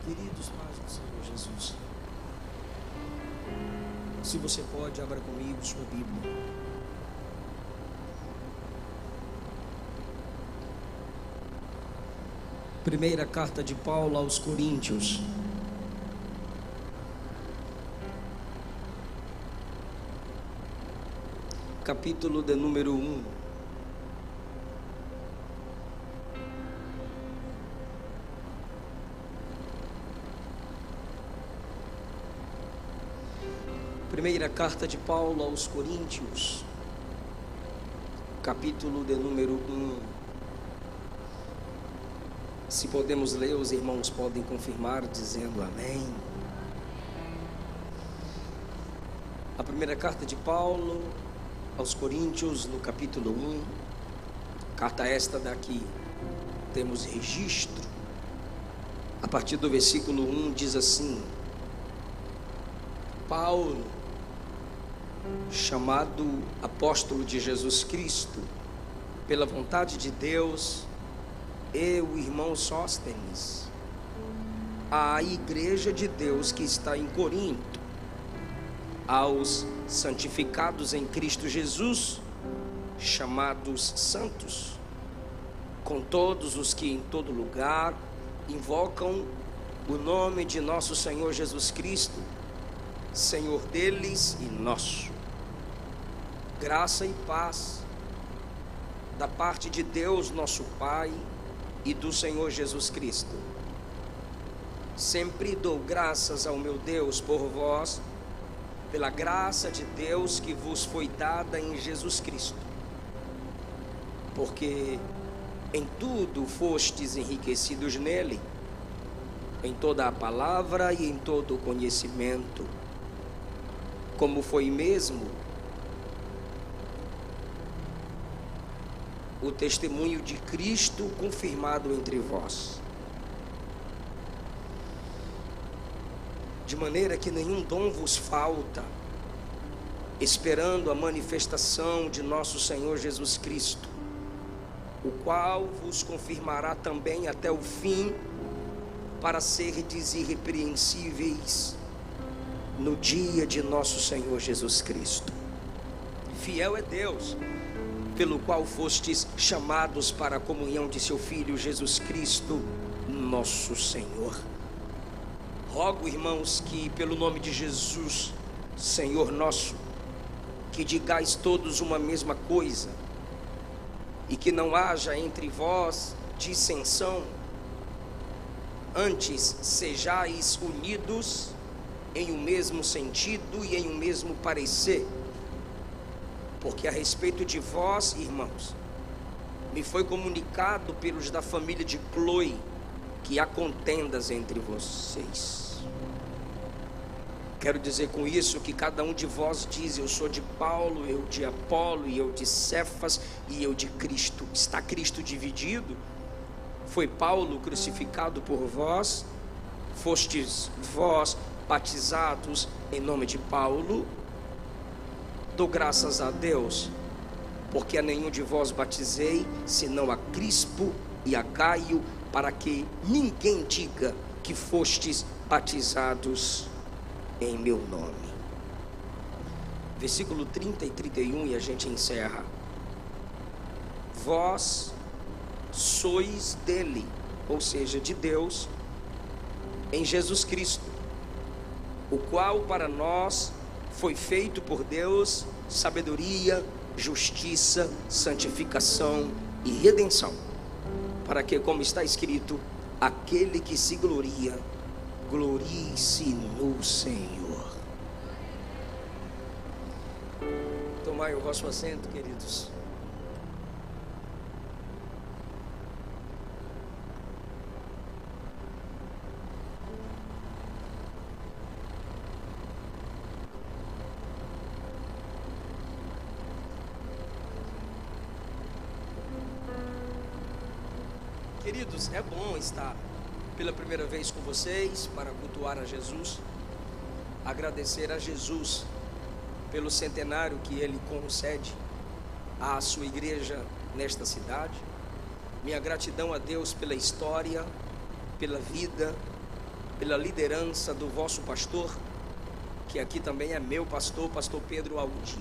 Queridos, paz do Senhor Jesus, se você pode, abra comigo sua Bíblia. Primeira carta de Paulo aos Coríntios, capítulo de número 1. Primeira carta de Paulo aos Coríntios, capítulo de número 1. Se podemos ler, os irmãos podem confirmar dizendo amém. A primeira carta de Paulo aos Coríntios, no capítulo 1, carta esta daqui, temos registro. A partir do versículo 1 diz assim: Paulo, chamado apóstolo de Jesus Cristo, pela vontade de Deus, e o irmão Sóstenes, à igreja de Deus que está em Corinto, aos santificados em Cristo Jesus, chamados santos, com todos os que em todo lugar invocam o nome de nosso Senhor Jesus Cristo, Senhor deles e nosso. Graça e paz da parte de Deus nosso Pai e do Senhor Jesus Cristo. Sempre dou graças ao meu Deus por vós, pela graça de Deus que vos foi dada em Jesus Cristo, porque em tudo fostes enriquecidos nele, em toda a palavra e em todo o conhecimento, como foi mesmo o testemunho de Cristo confirmado entre vós, de maneira que nenhum dom vos falta, esperando a manifestação de nosso Senhor Jesus Cristo, o qual vos confirmará também até o fim, para serdes irrepreensíveis no dia de nosso Senhor Jesus Cristo. Fiel é Deus, pelo qual fostes chamados para a comunhão de seu Filho Jesus Cristo, nosso Senhor. Rogo, irmãos, que pelo nome de Jesus, Senhor nosso, que digais todos uma mesma coisa, e que não haja entre vós dissensão, antes sejais unidos em um mesmo sentido e em um mesmo parecer. Porque a respeito de vós, irmãos, me foi comunicado pelos da família de Cloe que há contendas entre vocês. Quero dizer com isso que cada um de vós diz: eu sou de Paulo, eu de Apolo, e eu de Cefas, e eu de Cristo. Está Cristo dividido? Foi Paulo crucificado por vós? Fostes vós batizados em nome de Paulo? Dou graças a Deus, porque a nenhum de vós batizei, senão a Crispo e a Gaio, para que ninguém diga que fostes batizados em meu nome. Versículo 30 e 31, e a gente encerra. Vós sois dele, ou seja, de Deus, em Jesus Cristo, o qual para nós foi feito por Deus sabedoria, justiça, santificação e redenção, para que, como está escrito, aquele que se gloria, glorie-se no Senhor. Tomai o vosso assento, queridos. Queridos, é bom estar pela primeira vez com vocês para cultuar a Jesus, agradecer a Jesus pelo centenário que Ele concede à sua igreja nesta cidade. Minha gratidão a Deus pela história, pela vida pela liderança do vosso pastor, que aqui também é meu pastor, pastor Pedro Aldi,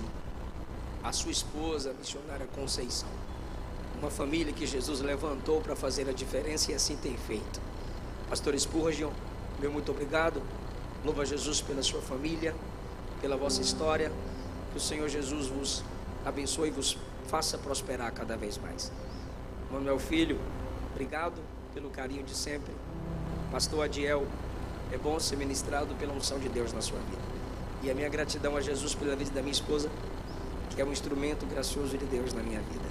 a sua esposa, a missionária Conceição, uma família que Jesus levantou para fazer a diferença e assim tem feito. Pastor Spurgeon, meu muito obrigado. Louva a Jesus pela sua família, pela vossa história. Que o Senhor Jesus vos abençoe e vos faça prosperar cada vez mais. Manuel Filho, obrigado pelo carinho de sempre. Pastor Adiel, é bom ser ministrado pela unção de Deus na sua vida. E a minha gratidão a Jesus pela vida da minha esposa, que é um instrumento gracioso de Deus na minha vida.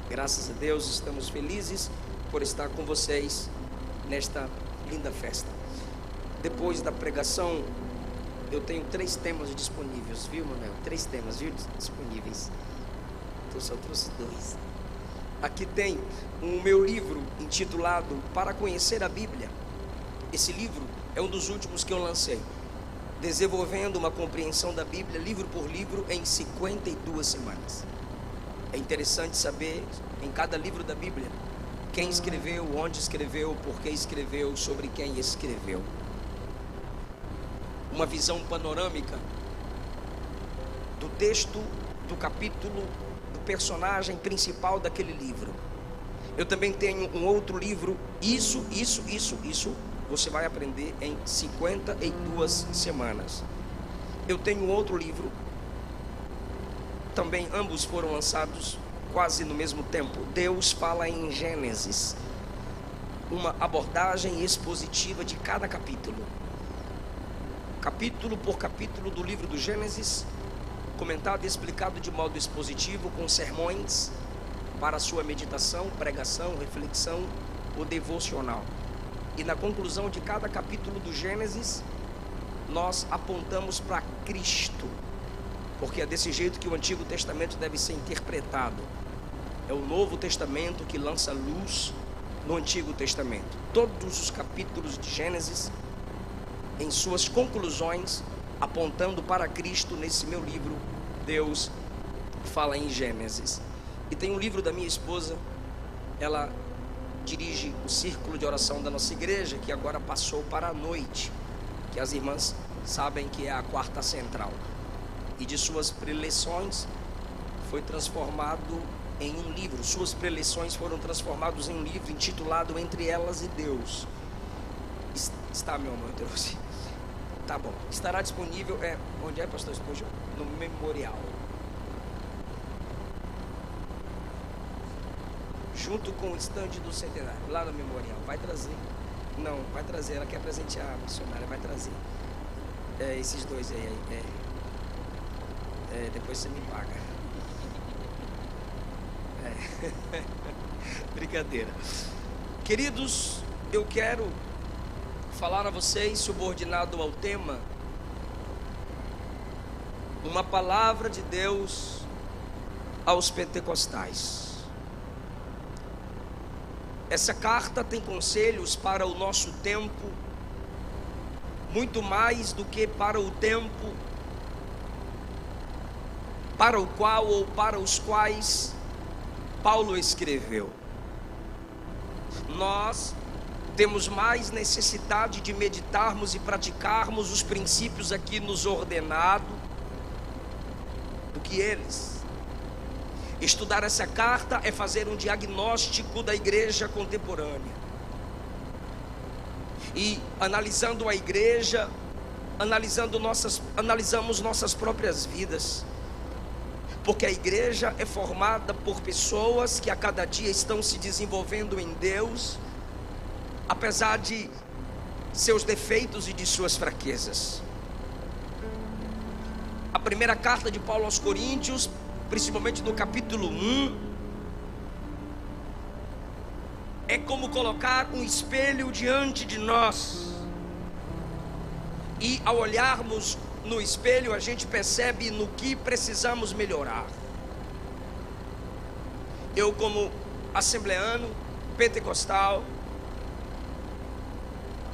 Graças a Deus, estamos felizes por estar com vocês nesta linda festa. Depois da pregação, eu tenho 3 temas disponíveis, viu, Manuel? 3 temas, viu, disponíveis. Eu só trouxe 2. Aqui tem o meu livro intitulado Para Conhecer a Bíblia. Esse livro é um dos últimos que eu lancei, desenvolvendo uma compreensão da Bíblia, livro por livro, em 52 semanas. É interessante saber, em cada livro da Bíblia, quem escreveu, onde escreveu, por que escreveu, sobre quem escreveu. Uma visão panorâmica do texto, do capítulo, do personagem principal daquele livro. Eu também tenho um outro livro, isso, você vai aprender em 52 semanas. Eu tenho outro livro, também ambos foram lançados quase no mesmo tempo. Deus fala em Gênesis, uma abordagem expositiva de cada capítulo, capítulo por capítulo do livro do Gênesis, comentado e explicado de modo expositivo, com sermões para sua meditação, pregação, reflexão ou devocional. E na conclusão de cada capítulo do Gênesis, nós apontamos para Cristo, porque é desse jeito que o Antigo Testamento deve ser interpretado. É o Novo Testamento que lança luz no Antigo Testamento. Todos os capítulos de Gênesis, em suas conclusões, apontando para Cristo. Nesse meu livro, Deus fala em Gênesis. E tem um livro da minha esposa, ela dirige o círculo de oração da nossa igreja, que agora passou para a noite, que as irmãs sabem que é a quarta central. E de suas preleções foi transformado em um livro. Suas preleções foram transformadas em um livro intitulado Entre Elas e Deus. Está, meu amor, eu trouxe. Tá bom. Estará disponível, onde é, pastor Spurgeon? No Memorial. Junto com o estande do centenário, lá no Memorial. Vai trazer. Não, vai trazer. Ela quer presentear a missionária, vai trazer. Esses 2 aí. Depois você me paga. Brincadeira. Queridos, eu quero falar a vocês, subordinado ao tema, uma palavra de Deus aos pentecostais. Essa carta tem conselhos para o nosso tempo, muito mais do que para o tempo para o qual ou para os quais Paulo escreveu. Nós temos mais necessidade de meditarmos e praticarmos os princípios aqui nos ordenados do que eles. Estudar essa carta é fazer um diagnóstico da igreja contemporânea. E analisando a igreja, analisamos nossas próprias vidas. Porque a igreja é formada por pessoas que a cada dia estão se desenvolvendo em Deus, apesar de seus defeitos e de suas fraquezas. A primeira carta de Paulo aos Coríntios, principalmente no capítulo 1, é como colocar um espelho diante de nós, e ao olharmos no espelho a gente percebe no que precisamos melhorar. Eu, como assembleano pentecostal,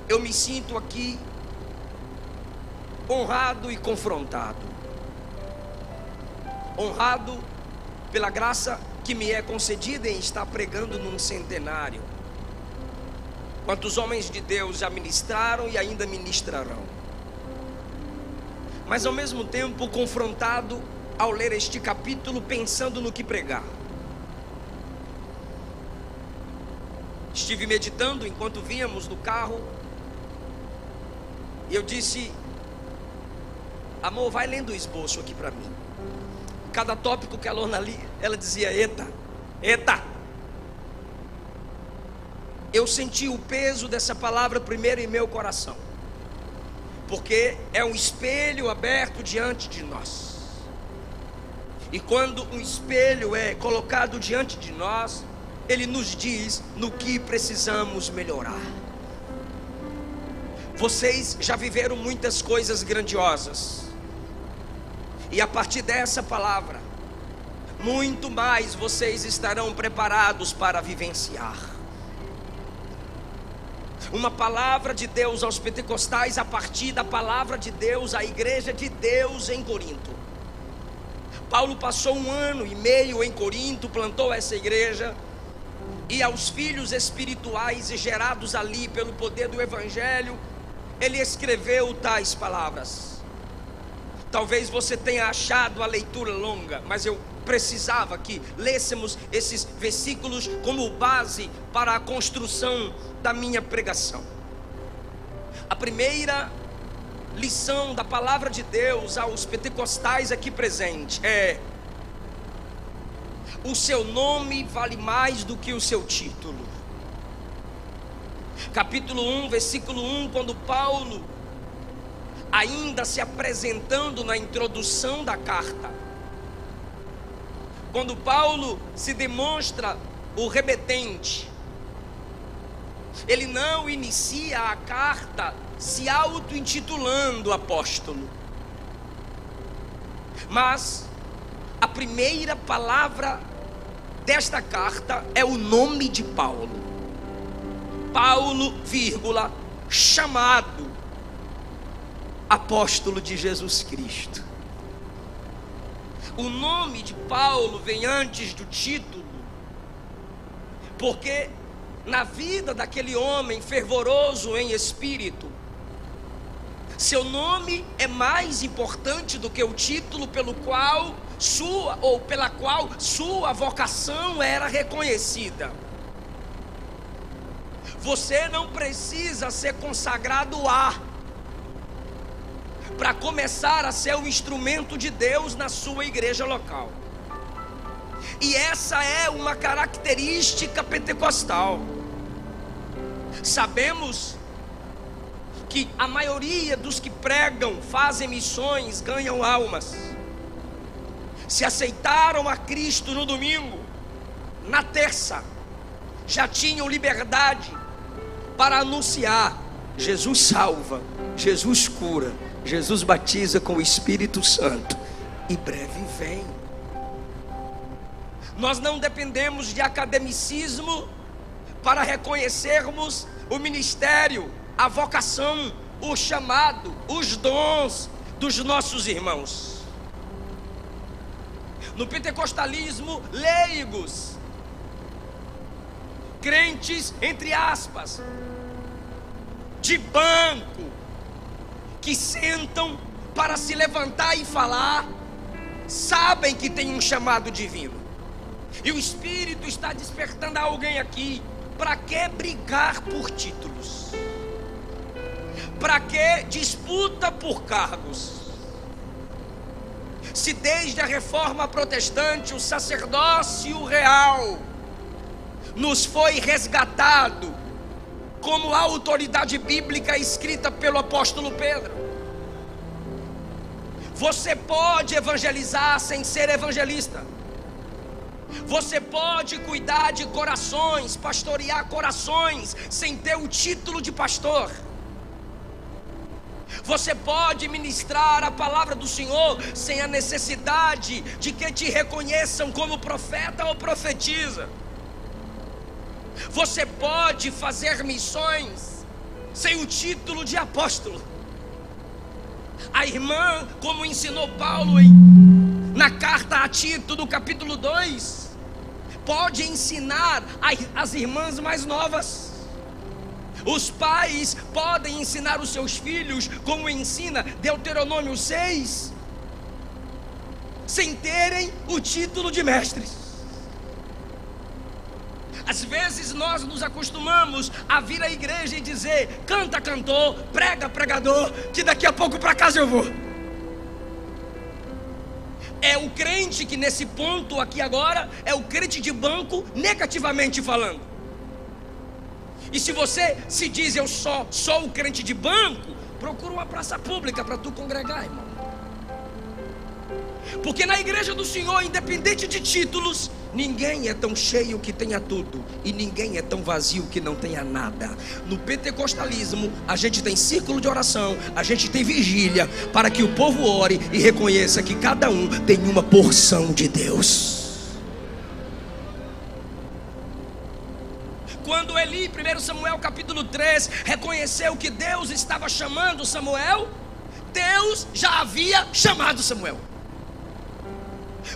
eu me sinto aqui honrado e confrontado. Honrado pela graça que me é concedida em estar pregando num centenário. Quantos homens de Deus já ministraram e ainda ministrarão. Mas ao mesmo tempo confrontado ao ler este capítulo, pensando no que pregar. Estive meditando enquanto víamos no carro, e eu disse: amor, vai lendo o esboço aqui para mim. Cada tópico que a Lorna lia, ela dizia: eita, eita. Eu senti o peso dessa palavra primeiro em meu coração, porque é um espelho aberto diante de nós. E quando um espelho é colocado diante de nós, ele nos diz no que precisamos melhorar. Vocês já viveram muitas coisas grandiosas, e a partir dessa palavra, muito mais vocês estarão preparados para vivenciar. Uma palavra de Deus aos pentecostais, a partir da palavra de Deus à igreja de Deus em Corinto. Paulo passou 1 ano e meio em Corinto, plantou essa igreja, e aos filhos espirituais gerados ali pelo poder do evangelho, ele escreveu tais palavras. Talvez você tenha achado a leitura longa, mas eu precisava que lêssemos esses versículos como base para a construção da minha pregação. A primeira lição da palavra de Deus aos pentecostais aqui presentes é: o seu nome vale mais do que o seu título. Capítulo 1, versículo 1, quando Paulo, ainda se apresentando na introdução da carta, quando Paulo se demonstra o remetente, ele não inicia a carta se auto-intitulando apóstolo, mas a primeira palavra desta carta é o nome de Paulo. Paulo, vírgula, chamado apóstolo de Jesus Cristo. O nome de Paulo vem antes do título, porque na vida daquele homem fervoroso em espírito, seu nome é mais importante do que o título pela qual sua vocação era reconhecida. Você não precisa ser consagrado para começar a ser o instrumento de Deus na sua igreja local. E essa é uma característica pentecostal. Sabemos que a maioria dos que pregam, fazem missões, ganham almas. Se aceitaram a Cristo no domingo, na terça já tinham liberdade para anunciar: Jesus salva, Jesus cura, Jesus batiza com o Espírito Santo, e breve vem. Nós não dependemos de academicismo para reconhecermos o ministério, a vocação, o chamado, os dons dos nossos irmãos. No pentecostalismo, leigos, crentes, entre aspas, de banco, que sentam para se levantar e falar, sabem que tem um chamado divino. E o Espírito está despertando alguém aqui. Para que brigar por títulos? Para que disputa por cargos? Se desde a reforma protestante o sacerdócio real nos foi resgatado como a autoridade bíblica escrita pelo apóstolo Pedro. Você pode evangelizar sem ser evangelista. Você pode cuidar de corações, pastorear corações, sem ter o título de pastor. Você pode ministrar a palavra do Senhor sem a necessidade de que te reconheçam como profeta ou profetisa. Você pode fazer missões sem o título de apóstolo. A irmã, como ensinou Paulo na carta a Tito, no capítulo 2, pode ensinar as irmãs mais novas. Os pais podem ensinar os seus filhos, como ensina Deuteronômio 6, sem terem o título de mestres. Às vezes nós nos acostumamos a vir à igreja e dizer: canta cantor, prega pregador, que daqui a pouco para casa eu vou. É o crente que nesse ponto aqui agora é o crente de banco, negativamente falando. E se você se diz eu sou o crente de banco, procura uma praça pública para tu congregar, irmão. Porque na igreja do Senhor, independente de títulos, ninguém é tão cheio que tenha tudo, e ninguém é tão vazio que não tenha nada. No pentecostalismo, a gente tem círculo de oração, a gente tem vigília, para que o povo ore e reconheça que cada um tem uma porção de Deus. Quando Eli, 1 Samuel capítulo 3, reconheceu que Deus estava chamando Samuel, Deus já havia chamado Samuel.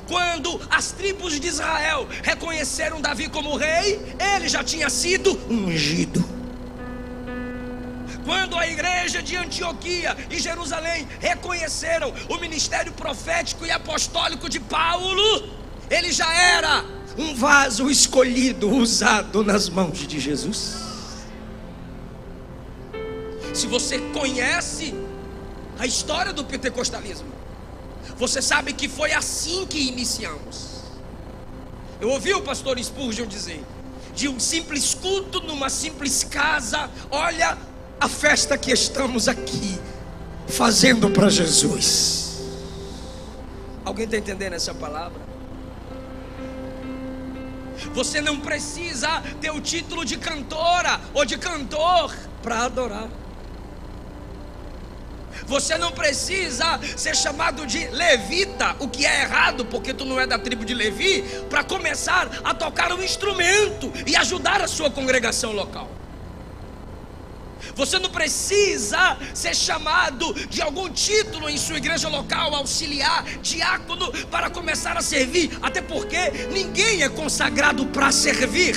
Quando as tribos de Israel reconheceram Davi como rei, ele já tinha sido ungido. Quando a igreja de Antioquia e Jerusalém reconheceram o ministério profético e apostólico de Paulo, ele já era um vaso escolhido, usado nas mãos de Jesus. Se você conhece a história do pentecostalismo, você sabe que foi assim que iniciamos. Eu ouvi o pastor Spurgeon dizer: de um simples culto numa simples casa, olha a festa que estamos aqui fazendo para Jesus. Alguém está entendendo essa palavra? Você não precisa ter o título de cantora ou de cantor para adorar. Você não precisa ser chamado de levita, o que é errado, porque tu não é da tribo de Levi, para começar a tocar um instrumento e ajudar a sua congregação local. Você não precisa ser chamado de algum título em sua igreja local, auxiliar, diácono, para começar a servir, até porque ninguém é consagrado para servir.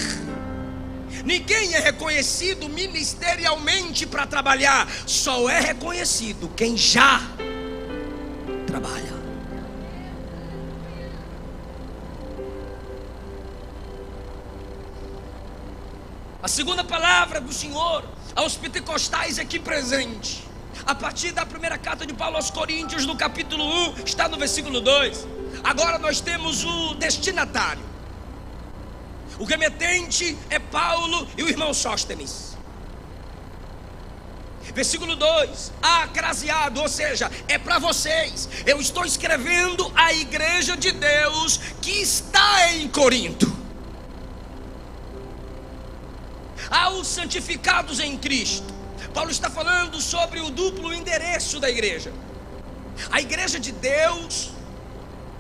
Ninguém é reconhecido ministerialmente para trabalhar. Só é reconhecido quem já trabalha. A segunda palavra do Senhor aos pentecostais aqui presente, a partir da primeira carta de Paulo aos Coríntios, no capítulo 1, está no versículo 2. Agora nós temos o destinatário. O remetente é Paulo e o irmão Sóstenes. Versículo 2: acraseado, ou seja, é para vocês. Eu estou escrevendo à igreja de Deus que está em Corinto, aos santificados em Cristo. Paulo está falando sobre o duplo endereço da igreja. A igreja de Deus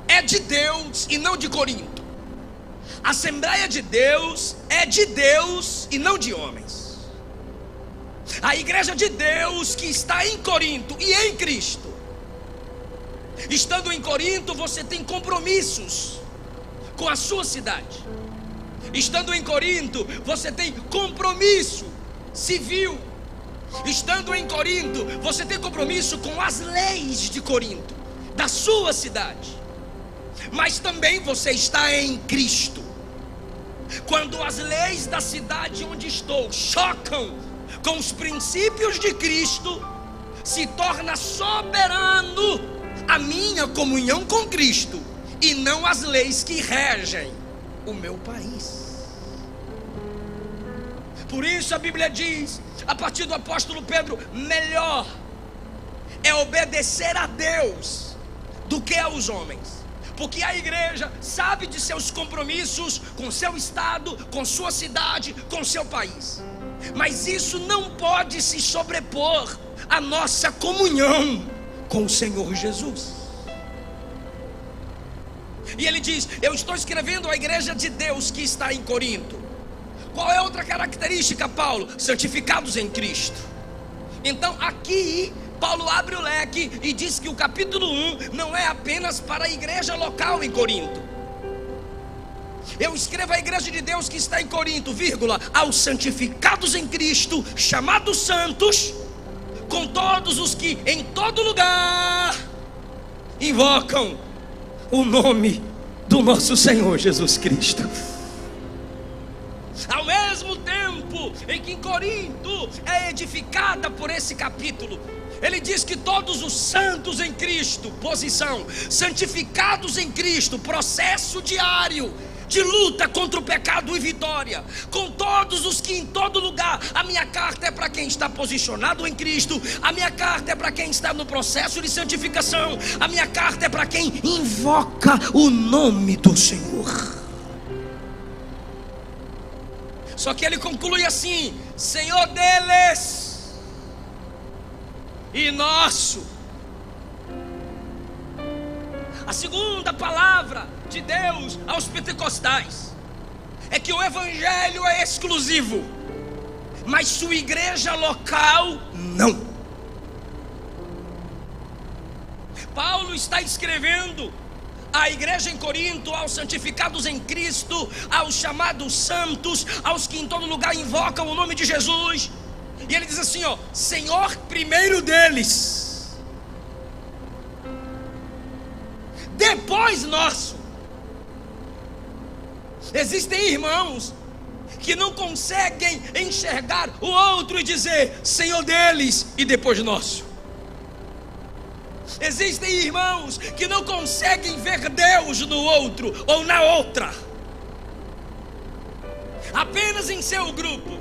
é de Deus e não de Corinto. A Assembleia de Deus é de Deus e não de homens. A igreja de Deus que está em Corinto e em Cristo. Estando em Corinto, você tem compromissos com a sua cidade. Estando em Corinto, você tem compromisso civil. Estando em Corinto, você tem compromisso com as leis de Corinto, da sua cidade. Mas também você está em Cristo. Quando as leis da cidade onde estou chocam com os princípios de Cristo, se torna soberano a minha comunhão com Cristo, e não as leis que regem o meu país. Por isso a Bíblia diz, a partir do apóstolo Pedro: melhor é obedecer a Deus do que aos homens. Porque a igreja sabe de seus compromissos com seu estado, com sua cidade, com seu país. Mas isso não pode se sobrepor à nossa comunhão com o Senhor Jesus. E ele diz: eu estou escrevendo à igreja de Deus que está em Corinto. Qual é outra característica, Paulo? Santificados em Cristo. Então aqui Paulo abre o leque e diz que o capítulo 1 não é apenas para a igreja local em Corinto. Eu escrevo à igreja de Deus que está em Corinto, vírgula, aos santificados em Cristo, chamados santos, com todos os que em todo lugar invocam o nome do nosso Senhor Jesus Cristo. Ao mesmo tempo em que em Corinto é edificada por esse capítulo, ele diz que todos os santos em Cristo, posição, santificados em Cristo, processo diário de luta contra o pecado e vitória, com todos os que em todo lugar. A minha carta é para quem está posicionado em Cristo, a minha carta é para quem está no processo de santificação, a minha carta é para quem invoca o nome do Senhor. Só que ele conclui assim: Senhor deles e nosso. A segunda palavra de Deus aos pentecostais é que o evangelho é exclusivo, mas sua igreja local não. Paulo está escrevendo à igreja em Corinto, aos santificados em Cristo, aos chamados santos, aos que em todo lugar invocam o nome de Jesus. E ele diz assim, ó: Senhor primeiro deles, depois nosso. Existem irmãos que não conseguem enxergar o outro e dizer Senhor deles e depois nosso. Existem irmãos que não conseguem ver Deus no outro ou na outra, apenas em seu grupo,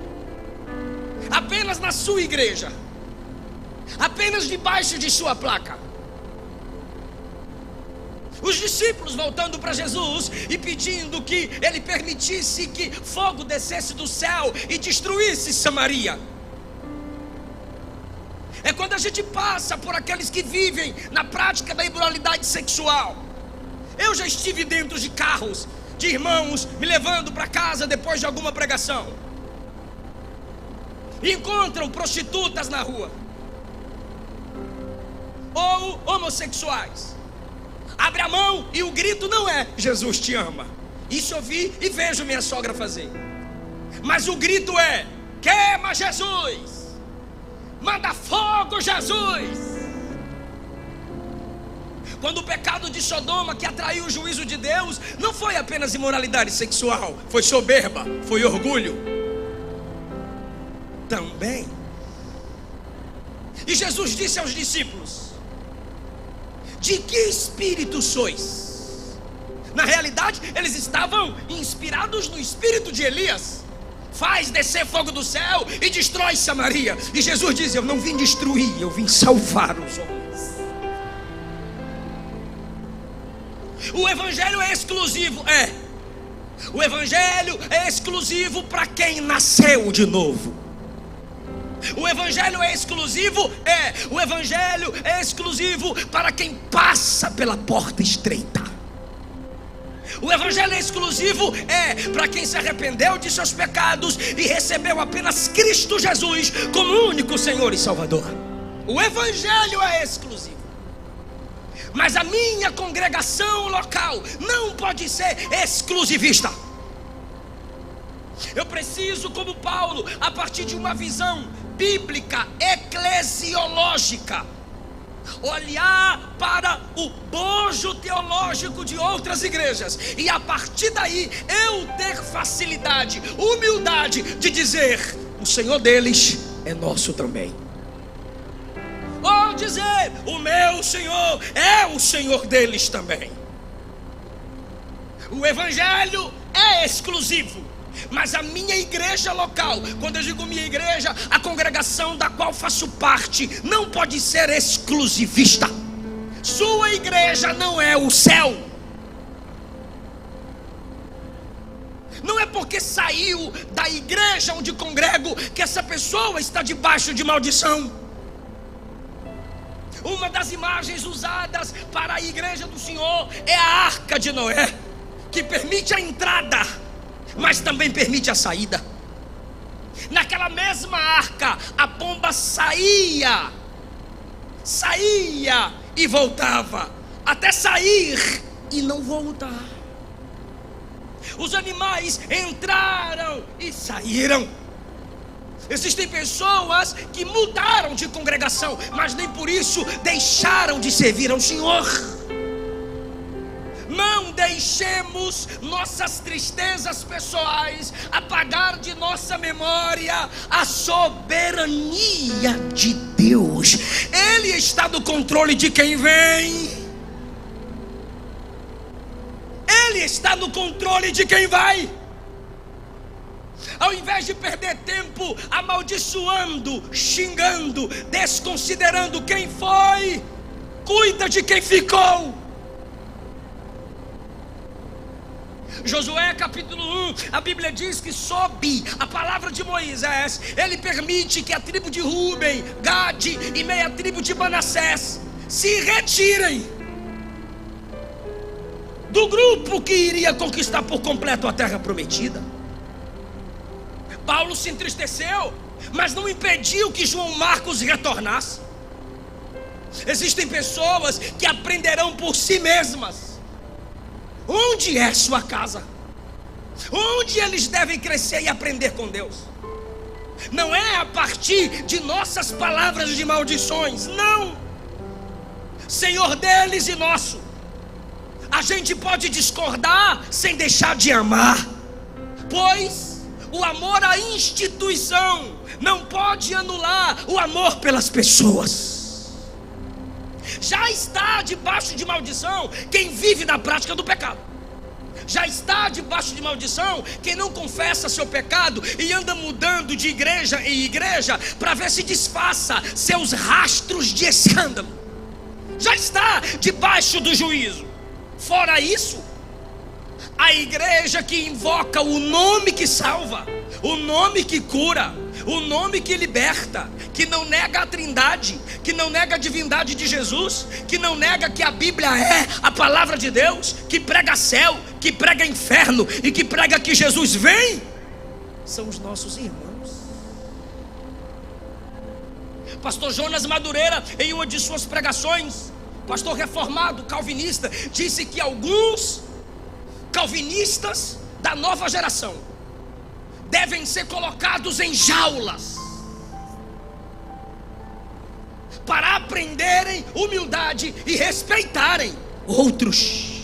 apenas na sua igreja, apenas debaixo de sua placa. Os discípulos voltando para Jesus e pedindo que ele permitisse que fogo descesse do céu e destruísse Samaria. É quando a gente passa por aqueles que vivem na prática da imoralidade sexual. Eu já estive dentro de carros de irmãos me levando para casa depois de alguma pregação, e encontram prostitutas na rua ou homossexuais. Abre a mão e o grito não é Jesus te ama. Isso eu vi e vejo minha sogra fazer. Mas o grito é: queima Jesus, manda fogo Jesus. Quando o pecado de Sodoma, que atraiu o juízo de Deus, não foi apenas imoralidade sexual, foi soberba, foi orgulho também. E Jesus disse aos discípulos: de que espírito sois? Na realidade, eles estavam inspirados no espírito de Elias. Faz descer fogo do céu e destrói Samaria. E Jesus diz: eu não vim destruir, eu vim salvar os homens. O evangelho é exclusivo, o evangelho é exclusivo para quem nasceu de novo. O evangelho é exclusivo, o evangelho é exclusivo para quem passa pela porta estreita. O evangelho é exclusivo, para quem se arrependeu de seus pecados e recebeu apenas Cristo Jesus como único Senhor e Salvador. O evangelho é exclusivo. Mas a minha congregação local não pode ser exclusivista. Eu preciso, como Paulo, a partir de uma visão bíblica, eclesiológica, olhar para o bojo teológico de outras igrejas e a partir daí eu ter facilidade, humildade de dizer: o Senhor deles é nosso também. Ou dizer: o meu Senhor é o Senhor deles também. O evangelho é exclusivo, mas a minha igreja local, quando eu digo minha igreja, a congregação da qual faço parte, não pode ser exclusivista. Sua igreja não é o céu. Não é porque saiu da igreja onde congrego que essa pessoa está debaixo de maldição. Uma das imagens usadas para a igreja do Senhor é a arca de Noé, que permite a entrada, mas também permite a saída. Naquela mesma arca, a pomba saía e voltava, até sair e não voltar. Os animais entraram e saíram. Existem pessoas que mudaram de congregação, mas nem por isso deixaram de servir ao Senhor. Não deixemos nossas tristezas pessoais apagar de nossa memória a soberania de Deus. Ele está no controle de quem vem. Ele está no controle de quem vai. Ao invés de perder tempo amaldiçoando, xingando, desconsiderando quem foi, cuida de quem ficou. Josué capítulo 1, a Bíblia diz que sob a palavra de Moisés, ele permite que a tribo de Rúben, Gade e meia tribo de Manassés se retirem do grupo que iria conquistar por completo a terra prometida. Paulo se entristeceu, mas não impediu que João Marcos retornasse. Existem pessoas que aprenderão por si mesmas onde é sua casa, onde eles devem crescer e aprender com Deus. Não é a partir de nossas palavras de maldições, não. Senhor deles e nosso. A gente pode discordar sem deixar de amar, pois o amor à instituição não pode anular o amor pelas pessoas. Já está debaixo de maldição quem vive na prática do pecado. Já está debaixo de maldição quem não confessa seu pecado e anda mudando de igreja em igreja para ver se disfarça seus rastros de escândalo. Já está debaixo do juízo. Fora isso, a igreja que invoca o nome que salva, o nome que cura, o nome que liberta, que não nega a trindade, que não nega a divindade de Jesus, que não nega que a Bíblia é a palavra de Deus, que prega céu, que prega inferno e que prega que Jesus vem, são os nossos irmãos. Pastor Jonas Madureira, em uma de suas pregações, pastor reformado, calvinista, disse que alguns calvinistas da nova geração devem ser colocados em jaulas para aprenderem humildade e respeitarem outros.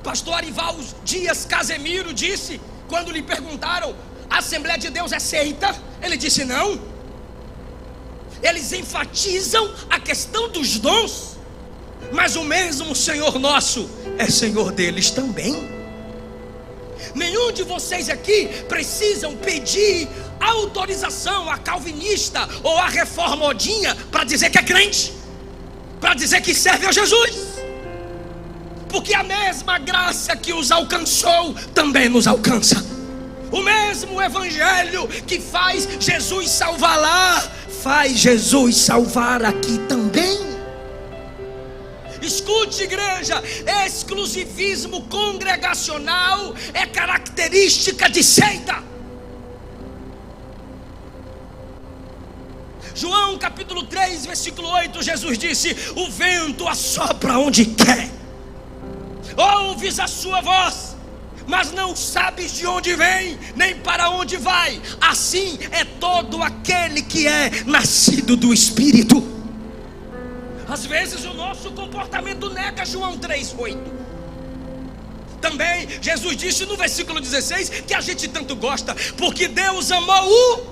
Pastor Arival Dias Casemiro disse, quando lhe perguntaram: a Assembleia de Deus é seita? Ele disse: não. Eles enfatizam a questão dos dons, mas o mesmo Senhor nosso é Senhor deles também. Nenhum de vocês aqui precisam pedir autorização a calvinista ou a reformodinha para dizer que é crente, para dizer que serve a Jesus, porque a mesma graça que os alcançou também nos alcança. O mesmo evangelho que faz Jesus salvar lá, faz Jesus salvar aqui também. Escute, igreja, exclusivismo congregacional é característica de seita. João capítulo 3, versículo 8, Jesus disse: o vento assopra onde quer, ouves a sua voz, mas não sabes de onde vem, nem para onde vai. Assim é todo aquele que é nascido do Espírito. Às vezes o nosso comportamento nega João 3,8. Também Jesus disse no versículo 16, que a gente tanto gosta: porque Deus amou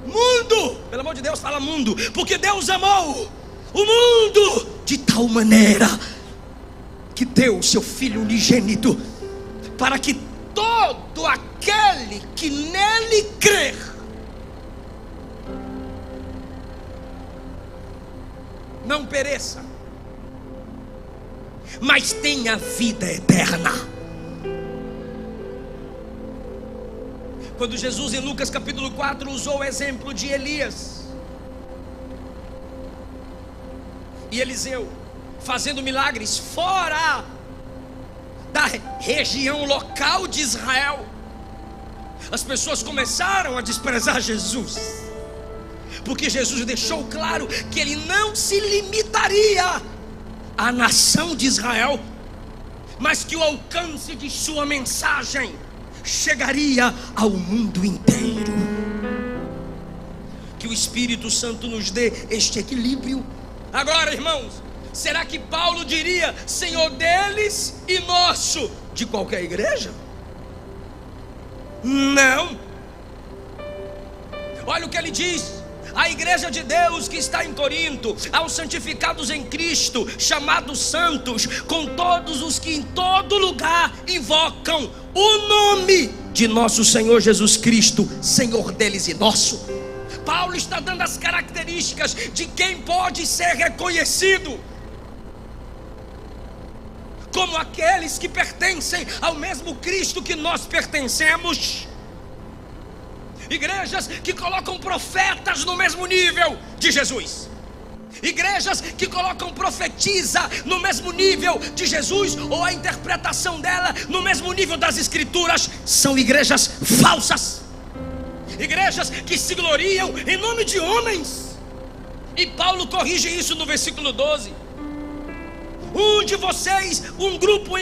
o mundo. Pelo amor de Deus, fala mundo. Porque Deus amou o mundo de tal maneira que deu o seu Filho unigênito, para que todo aquele que nele crer não pereça, mas tenha vida eterna. Quando Jesus, em Lucas capítulo 4, usou o exemplo de Elias e Eliseu fazendo milagres fora da região local de Israel, as pessoas começaram a desprezar Jesus. Porque Jesus deixou claro que ele não se limitaria à nação de Israel, mas que o alcance de sua mensagem chegaria ao mundo inteiro. Que o Espírito Santo nos dê este equilíbrio. Agora, irmãos, será que Paulo diria Senhor deles e nosso de qualquer igreja? Não. Olha o que ele diz: a igreja de Deus que está em Corinto, aos santificados em Cristo, chamados santos, com todos os que em todo lugar invocam o nome de nosso Senhor Jesus Cristo, Senhor deles e nosso. Paulo está dando as características de quem pode ser reconhecido como aqueles que pertencem ao mesmo Cristo que nós pertencemos. Igrejas que colocam profetas no mesmo nível de Jesus. Igrejas que colocam profetisa no mesmo nível de Jesus, ou a interpretação dela no mesmo nível das Escrituras, são igrejas falsas. Igrejas que se gloriam em nome de homens. E Paulo corrige isso no versículo 12. Um grupo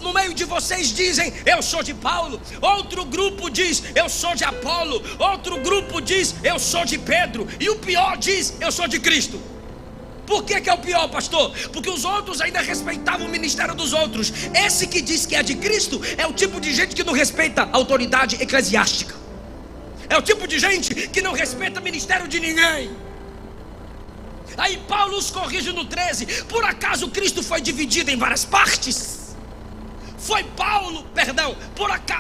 no meio de vocês dizem eu sou de Paulo, outro grupo diz eu sou de Apolo, outro grupo diz eu sou de Pedro, e o pior diz eu sou de Cristo. Por que é o pior, pastor? Porque os outros ainda respeitavam o ministério dos outros. Esse que diz que é de Cristo é o tipo de gente que não respeita a autoridade eclesiástica, é o tipo de gente que não respeita o ministério de ninguém. Aí Paulo os corrige no 13. Por acaso Cristo foi dividido em várias partes?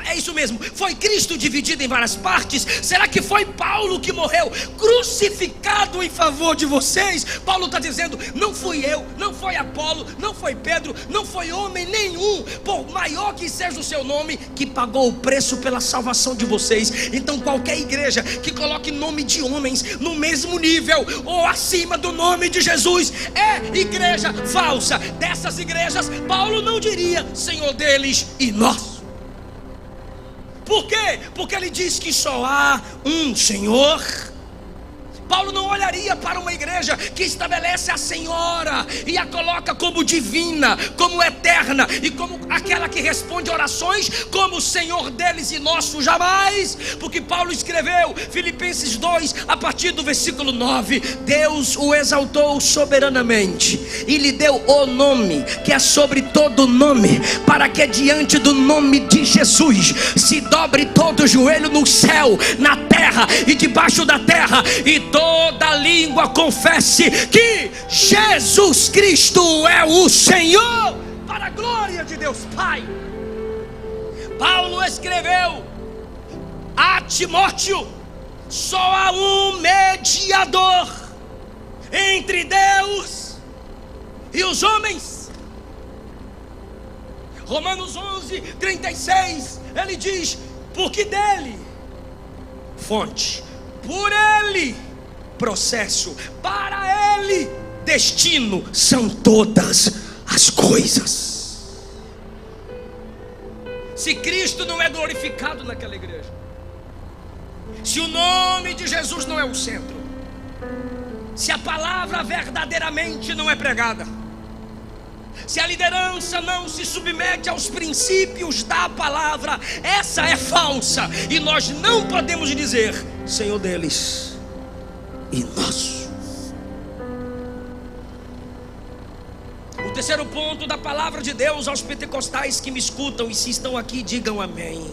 É isso mesmo, foi Cristo dividido em várias partes? Será que foi Paulo que morreu crucificado em favor de vocês? Paulo está dizendo, não fui eu, não foi Apolo, não foi Pedro, não foi homem nenhum, por maior que seja o seu nome, que pagou o preço pela salvação de vocês. Então qualquer igreja que coloque nome de homens no mesmo nível ou acima do nome de Jesus é igreja falsa. Dessas igrejas Paulo não diria Senhor deles e nosso. Por quê? Porque ele diz que só há um Senhor. Paulo não olharia para uma igreja que estabelece a senhora e a coloca como divina, como eterna e como aquela que responde orações como Senhor deles e nosso, jamais. Porque Paulo escreveu Filipenses 2 a partir do versículo 9: Deus o exaltou soberanamente e lhe deu o nome que é sobre todo nome, para que diante do nome de Jesus se dobre todo o joelho no céu, na terra e debaixo da terra, e toda língua confesse que Jesus Cristo é o Senhor, para a glória de Deus Pai. Paulo escreveu a Timóteo: só há um mediador entre Deus e os homens. Romanos 11:36, ele diz: porque dele, fonte, por ele, processo, para ele, destino, são todas as coisas. Se Cristo não é glorificado naquela igreja, se o nome de Jesus não é o centro, se a palavra verdadeiramente não é pregada, se a liderança não se submete aos princípios da palavra, essa é falsa. E nós não podemos dizer Senhor deles e nosso. O terceiro ponto da palavra de Deus aos pentecostais que me escutam, e se estão aqui, digam amém,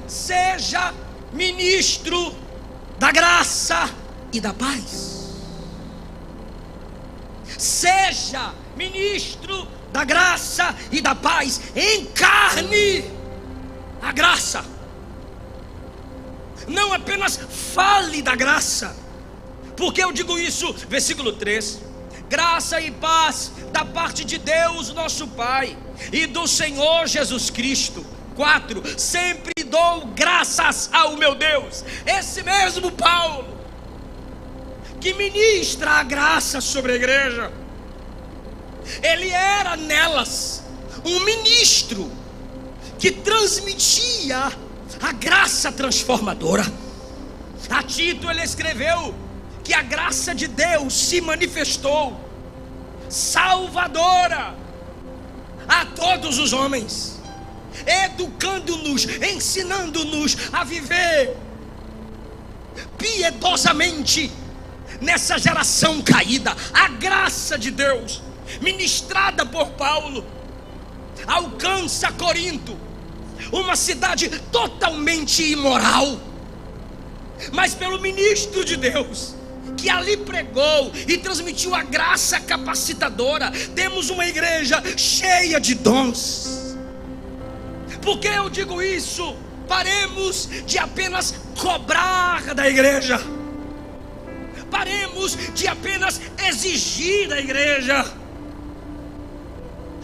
seja ministro da graça e da paz. Seja ministro da graça e da paz, encarne a graça. Não apenas fale da graça. Por que eu digo isso? Versículo 3: graça e paz da parte de Deus nosso Pai e do Senhor Jesus Cristo. 4: sempre dou graças ao meu Deus. Esse mesmo Paulo que ministra a graça sobre a igreja, ele era nelas um ministro que transmitia a graça transformadora. A Tito ele escreveu que a graça de Deus se manifestou salvadora a todos os homens, educando-nos, ensinando-nos a viver piedosamente nessa geração caída. A graça de Deus, ministrada por Paulo, alcança Corinto, uma cidade totalmente imoral, mas pelo ministro de Deus, que ali pregou e transmitiu a graça capacitadora, temos uma igreja cheia de dons. Por que eu digo isso? Paremos de apenas cobrar da igreja, paremos de apenas exigir da igreja.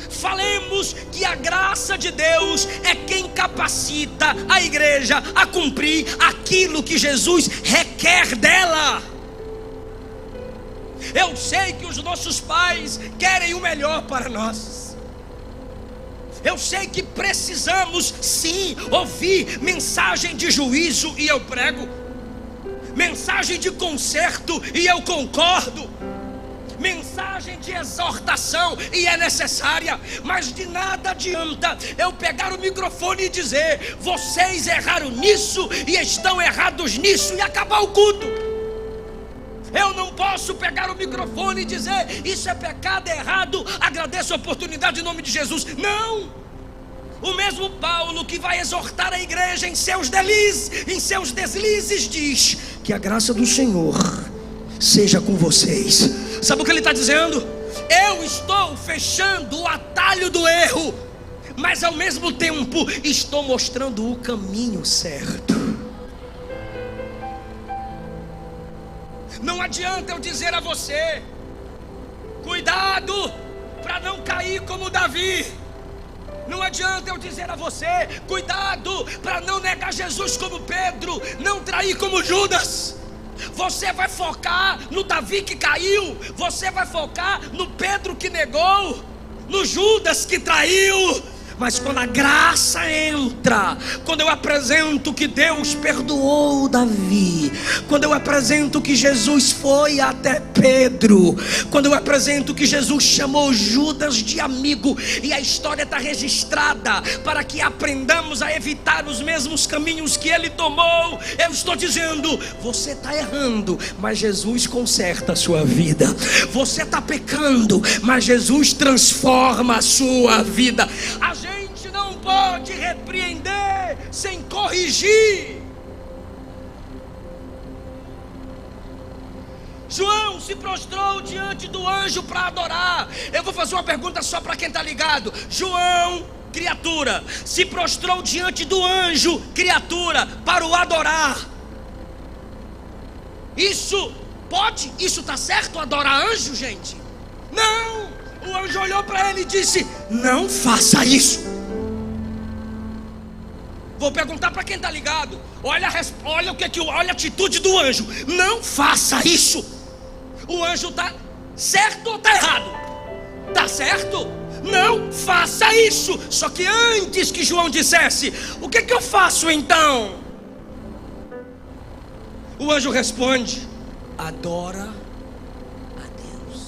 Falemos que a graça de Deus é quem capacita a igreja a cumprir aquilo que Jesus requer dela. Eu sei que os nossos pais querem o melhor para nós. Eu sei que precisamos sim ouvir mensagem de juízo, e eu prego. Mensagem de conserto, e eu concordo. Mensagem de exortação, e é necessária. Mas de nada adianta eu pegar o microfone e dizer: vocês erraram nisso e estão errados nisso, e acabar o culto. Eu não posso pegar o microfone e dizer: isso é pecado, é errado, agradeço a oportunidade em nome de Jesus. Não! O mesmo Paulo que vai exortar a igreja em seus deslizes, diz que a graça do Senhor seja com vocês. Sabe o que ele está dizendo? Eu estou fechando o atalho do erro, mas ao mesmo tempo estou mostrando o caminho certo. Não adianta eu dizer a você: cuidado para não cair como Davi. Não adianta eu dizer a você: cuidado para não negar Jesus como Pedro, não trair como Judas. Você vai focar no Davi que caiu, você vai focar no Pedro que negou, no Judas que traiu. Mas quando a graça entra, quando eu apresento que Deus perdoou Davi, quando eu apresento que Jesus foi até Pedro, quando eu apresento que Jesus chamou Judas de amigo, e a história está registrada para que aprendamos a evitar os mesmos caminhos que ele tomou, eu estou dizendo: você está errando, mas Jesus conserta a sua vida. Você está pecando, mas Jesus transforma a sua vida. A gente não pode repreender sem corrigir. João se prostrou diante do anjo para adorar. Eu vou fazer uma pergunta só para quem está ligado. João, criatura, se prostrou diante do anjo, criatura, para o adorar. Isso pode? Isso está certo, adorar anjo, gente? Não! O anjo olhou para ele e disse: não faça isso. Vou perguntar para quem está ligado. Olha a atitude do anjo. Não faça isso. O anjo está certo ou está errado? Está certo? Não faça isso. Só que antes que João dissesse: o que eu faço então? O anjo responde: adora a Deus.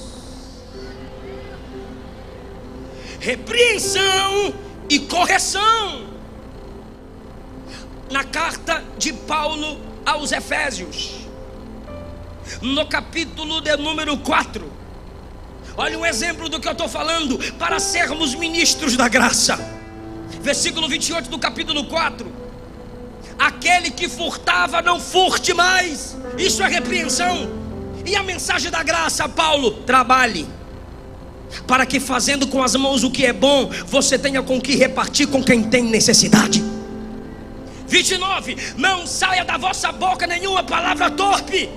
Repreensão e correção. Na carta de Paulo aos Efésios, no capítulo de número 4, olha um exemplo do que eu estou falando, para sermos ministros da graça. Versículo 28 do capítulo 4: aquele que furtava, não furte mais. Isso é repreensão. E a mensagem da graça, Paulo: trabalhe, para que fazendo com as mãos o que é bom, você tenha com que repartir com quem tem necessidade. 29, não saia da vossa boca nenhuma palavra torpe.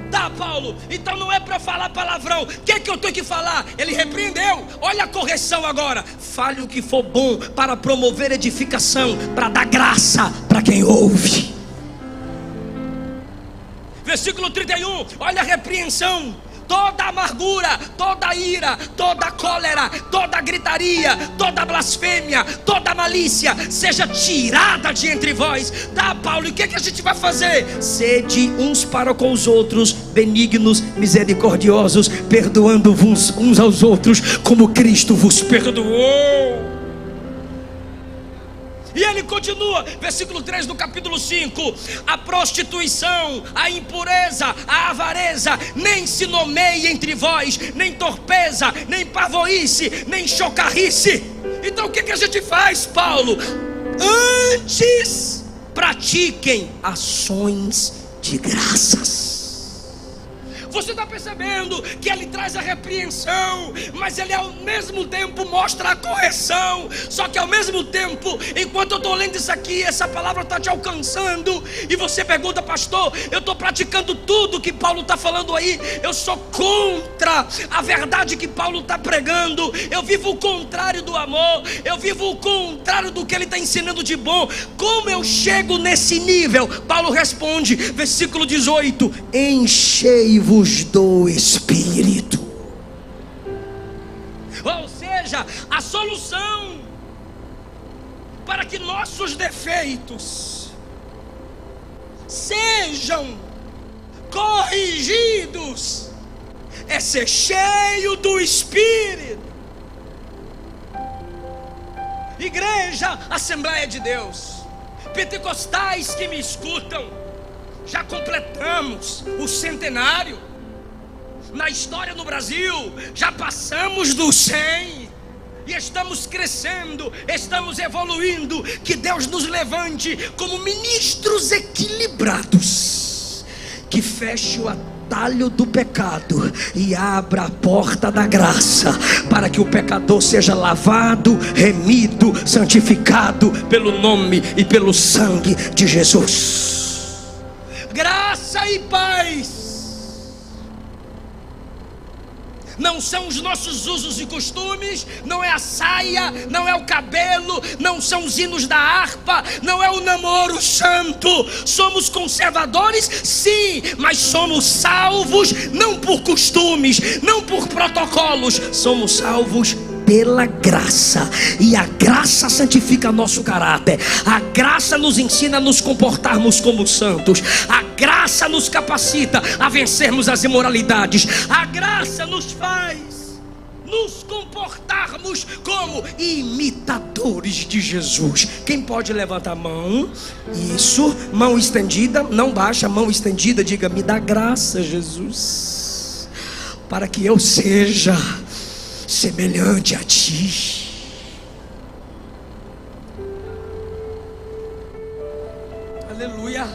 Tá, Paulo, então não é para falar palavrão. O que eu tenho que falar? Ele repreendeu. Olha a correção agora: fale o que for bom para promover edificação, para dar graça para quem ouve. Versículo 31, olha a repreensão: toda amargura, toda ira, toda cólera, toda gritaria, toda blasfêmia, toda malícia seja tirada de entre vós. Tá, Paulo, e o que a gente vai fazer? Sede uns para com os outros benignos, misericordiosos, perdoando-vos uns aos outros, como Cristo vos perdoou. E ele continua, versículo 3 do capítulo 5: a prostituição, a impureza, a avareza nem se nomeie entre vós, nem torpeza, nem pavoice, nem chocarrice. Então o que a gente faz, Paulo? Antes pratiquem ações de graças. Você está percebendo que ele traz a repreensão, mas ele ao mesmo tempo mostra a correção. Só que ao mesmo tempo, enquanto eu estou lendo isso aqui, essa palavra está te alcançando, e você pergunta: pastor, eu estou praticando tudo que Paulo está falando aí, eu sou contra a verdade que Paulo está pregando, eu vivo o contrário do amor, eu vivo o contrário do que ele está ensinando de bom. Como eu chego nesse nível? Paulo responde, versículo 18: enchei-vos do Espírito. Ou seja, a solução para que nossos defeitos sejam corrigidos é ser cheio do Espírito. Igreja, Assembleia de Deus, pentecostais que me escutam, já completamos o centenário. Na história no Brasil, já passamos dos 100 e estamos crescendo, estamos evoluindo. Que Deus nos levante como ministros equilibrados, que feche o atalho do pecado e abra a porta da graça, para que o pecador seja lavado, remido, santificado pelo nome e pelo sangue de Jesus. Graça e paz não são os nossos usos e costumes, não é a saia, não é o cabelo, não são os hinos da harpa, não é o namoro santo. Somos conservadores, sim, mas somos salvos não por costumes, não por protocolos, somos salvos pela graça, e a graça santifica nosso caráter, a graça nos ensina a nos comportarmos como santos, a graça nos capacita a vencermos as imoralidades, a graça nos faz nos comportarmos como imitadores de Jesus. Quem pode levantar a mão? Isso, mão estendida, não baixa, mão estendida, diga: me dá graça, Jesus, para que eu seja semelhante a ti. Aleluia.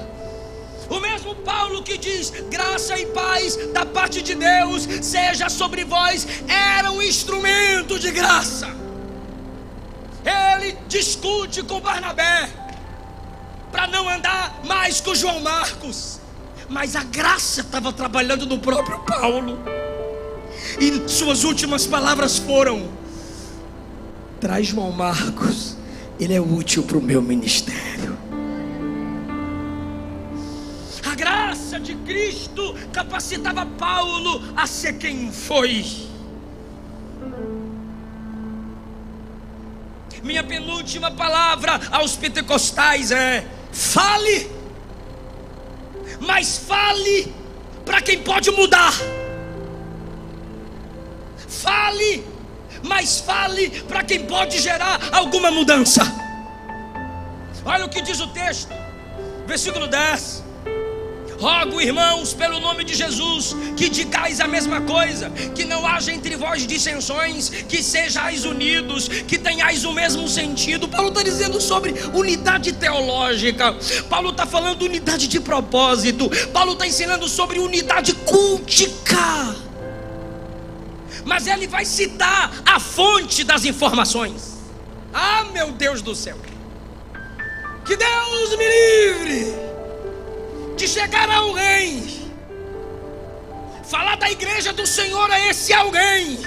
O mesmo Paulo que diz: graça e paz da parte de Deus seja sobre vós, era um instrumento de graça. Ele discute com Barnabé para não andar mais com João Marcos, mas a graça estava trabalhando no próprio Paulo. E suas últimas palavras foram: traz João Marcos, ele é útil para o meu ministério. A graça de Cristo capacitava Paulo a ser quem foi. Minha penúltima palavra aos pentecostais é: fale, mas fale para quem pode mudar. Fale, mas fale para quem pode gerar alguma mudança. Olha o que diz o texto, versículo 10: rogo, irmãos, pelo nome de Jesus, que digais a mesma coisa, que não haja entre vós dissensões, que sejais unidos, que tenhais o mesmo sentido. Paulo está dizendo sobre unidade teológica, Paulo está falando unidade de propósito, Paulo está ensinando sobre unidade cultica. Mas ele vai citar a fonte das informações. Ah, meu Deus do céu, que Deus me livre de chegar a alguém, falar da igreja do Senhor a esse alguém.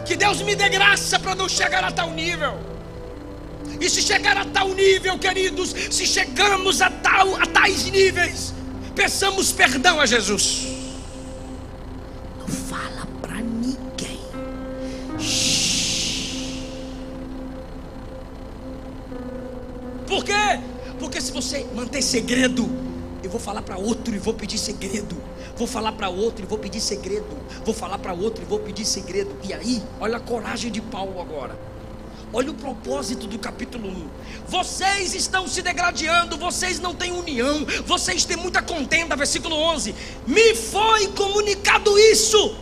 Que Deus me dê graça para não chegar a tal nível. E se chegar a tal nível, queridos, se chegamos a tais níveis, peçamos perdão a Jesus. Não fala para ninguém. Por quê? Porque se você manter segredo, eu vou falar para outro e vou pedir segredo. Vou falar para outro e vou pedir segredo. Vou falar para outro e vou pedir segredo. E aí, olha a coragem de Paulo agora. Olha o propósito do capítulo 1. Vocês estão se degradando, vocês não têm união, vocês têm muita contenda. Versículo 11: me foi comunicado isso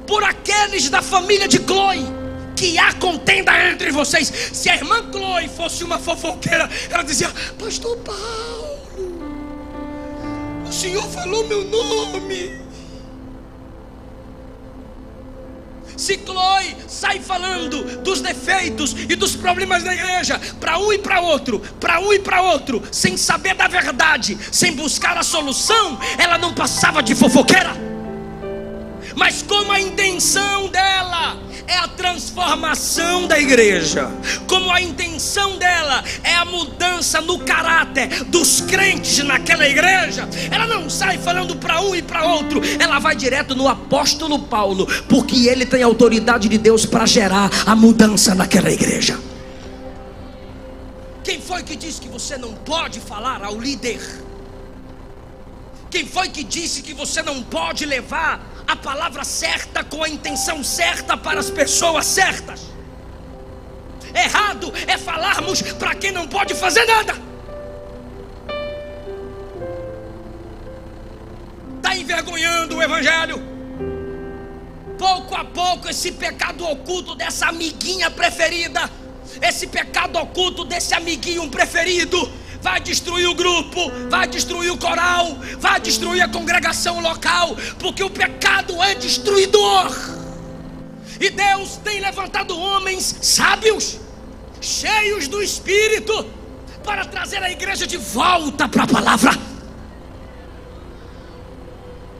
por aqueles da família de Cloe, que há contenda entre vocês. Se a irmã Cloe fosse uma fofoqueira, ela dizia: pastor Paulo, o senhor falou meu nome. Se Cloe sai falando dos defeitos e dos problemas da igreja para um e para outro, sem saber da verdade, sem buscar a solução, ela não passava de fofoqueira. Mas como a intenção dela é a transformação da igreja, como a intenção dela é a mudança no caráter dos crentes naquela igreja, ela não sai falando para um e para outro, ela vai direto no apóstolo Paulo, porque ele tem autoridade de Deus para gerar a mudança naquela igreja. Quem foi que disse que você não pode falar ao líder? Quem foi que disse que você não pode levar a palavra certa com a intenção certa para as pessoas certas? Errado é falarmos para quem não pode fazer nada. Está envergonhando o evangelho. Pouco a pouco esse pecado oculto dessa amiguinha preferida, esse pecado oculto desse amiguinho preferido, vai destruir o grupo, vai destruir o coral, vai destruir a congregação local, porque o pecado é destruidor. E Deus tem levantado homens sábios, cheios do Espírito, para trazer a igreja de volta para a palavra.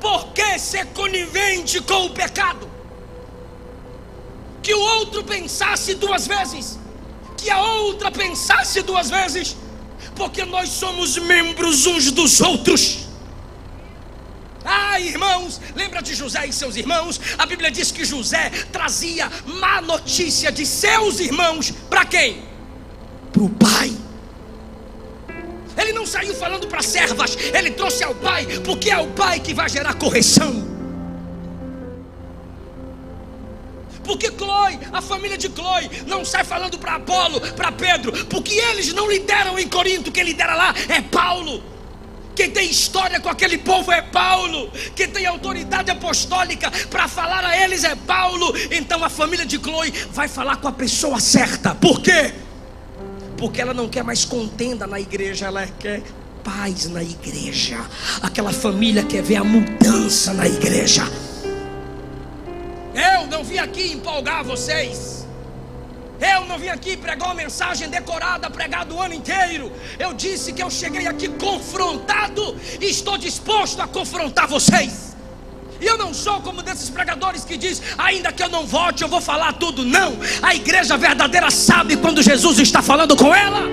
Por que ser conivente com o pecado? Que o outro pensasse duas vezes, que a outra pensasse duas vezes, porque nós somos membros uns dos outros. Ah, irmãos, lembra de José e seus irmãos? A Bíblia diz que José trazia má notícia de seus irmãos para quem? Para o pai. Ele não saiu falando para servas, ele trouxe ao pai, porque é o pai que vai gerar correção. Porque Cloe, a família de Cloe, não sai falando para Apolo, para Pedro, porque eles não lideram em Corinto. Quem lidera lá é Paulo. Quem tem história com aquele povo é Paulo. Quem tem autoridade apostólica para falar a eles é Paulo. Então a família de Cloe vai falar com a pessoa certa. Por quê? Porque ela não quer mais contenda na igreja, ela quer paz na igreja. Aquela família quer ver a mudança na igreja. Eu não vim aqui empolgar vocês. Eu não vim aqui pregar uma mensagem decorada, pregada o ano inteiro. Eu disse que eu cheguei aqui confrontado e estou disposto a confrontar vocês. E eu não sou como desses pregadores que diz: ainda que eu não volte, eu vou falar tudo. Não, a igreja verdadeira sabe quando Jesus está falando com ela.